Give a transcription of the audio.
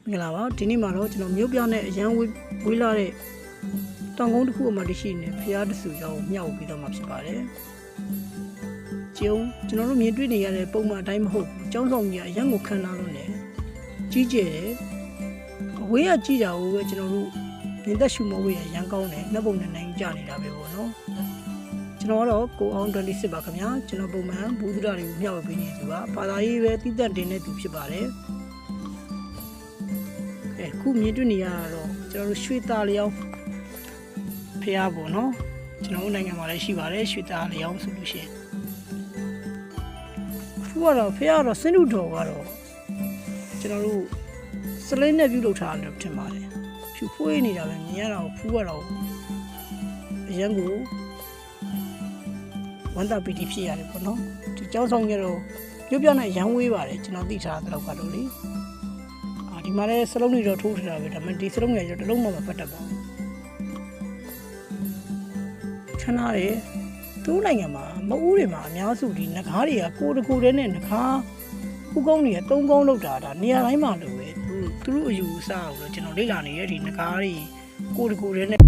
မင်္ဂလာပါဒီနေ့မှာတော့ကျွန်တော်မြို့ပြနဲ့အရန်ဝေးလာတဲ့တောင်ကုန်းတစ်ခုအမှတရှိနေဖျားတဆူကြောင်းမြောက်ပြီးတော့မှဖြစ်ပါတယ်ကျွန်တော်တို့မြင်တွေ့နေရတဲ့ပုံမှန်အတိုင်းမဟုတ်ဘူးကျောင်းဆောင်ကြီးအရန်ကိုခံလာလို့နေကြီးကျယ်တယ်အဝေးကကြည့်တာကိုပဲကျွန်တော်တို့မြင်သက်ရှုမဝေးရရန်ကောင်းတယ်လက်ပုံနဲ့နိုင်ကြနေတာပဲပေါ့နော်ကျွန်တော်ကတော့ကိုအောင်26ပါခင်ဗျာကျွန်တော်ပုံမှန်ဘူးသူရတွေကိုမြောက်ပေးနေသူကဘာသာရေးပဲတိတက်တင်နေသူဖြစ်ပါတယ်ခုမြင်တွေ့နေရတော့ကျွန်တော်တို့ရွှေသားလျောင်းဖျားပေါ့နော်ကျွန်တော်တို့နိုင်ငံမှာလည်းရှိပါတယ်ရွှေသားလျောင်းဆိုလို့ရှိရင်ခုကတော့ဖျားတော့စင်းလူတော်ကတော့ကျွန်တော်တို့စလိမ့်နဲ့ပြုတ်လုပ်ထားတယ်ထင်ပါတယ်ဖြူဖွေးနေတာပဲမြင်ရတာကိုဖူးရတော့အရန်ကိုဝန်တာပီတီဖြစ်ရတယ်ပေါ့နော်ဒီကျောင်းဆောင်ရတော့ပြုတ်ပြနဲ့ရန်ဝေးပါတယ်ကျွန်တော်သိထားတဲ့လောက်ကတော့လေဒီမှာလည်းစလုံးတွေတော့ထိုးထတာပဲဒါပေမဲ့ဒီစလုံးတွေတော့တစ်လုံးမှမပတ်တတ်ပါဘူးခဏရဲသူ့နိုင်ငံမှာမအူးတွေမှာအများစုဒီငကားတွေကကိုတကူတဲ့နဲ့ငကားဥကုန်းတွေက3ကုန်းလောက်တာဒါနေရာတိုင်းမှာလို့ပဲသူတို့အယူအဆကိုတော့ကျွန်တော်လေ့လာနေရဒီငကားတွေကိုတကူတဲ့နဲ့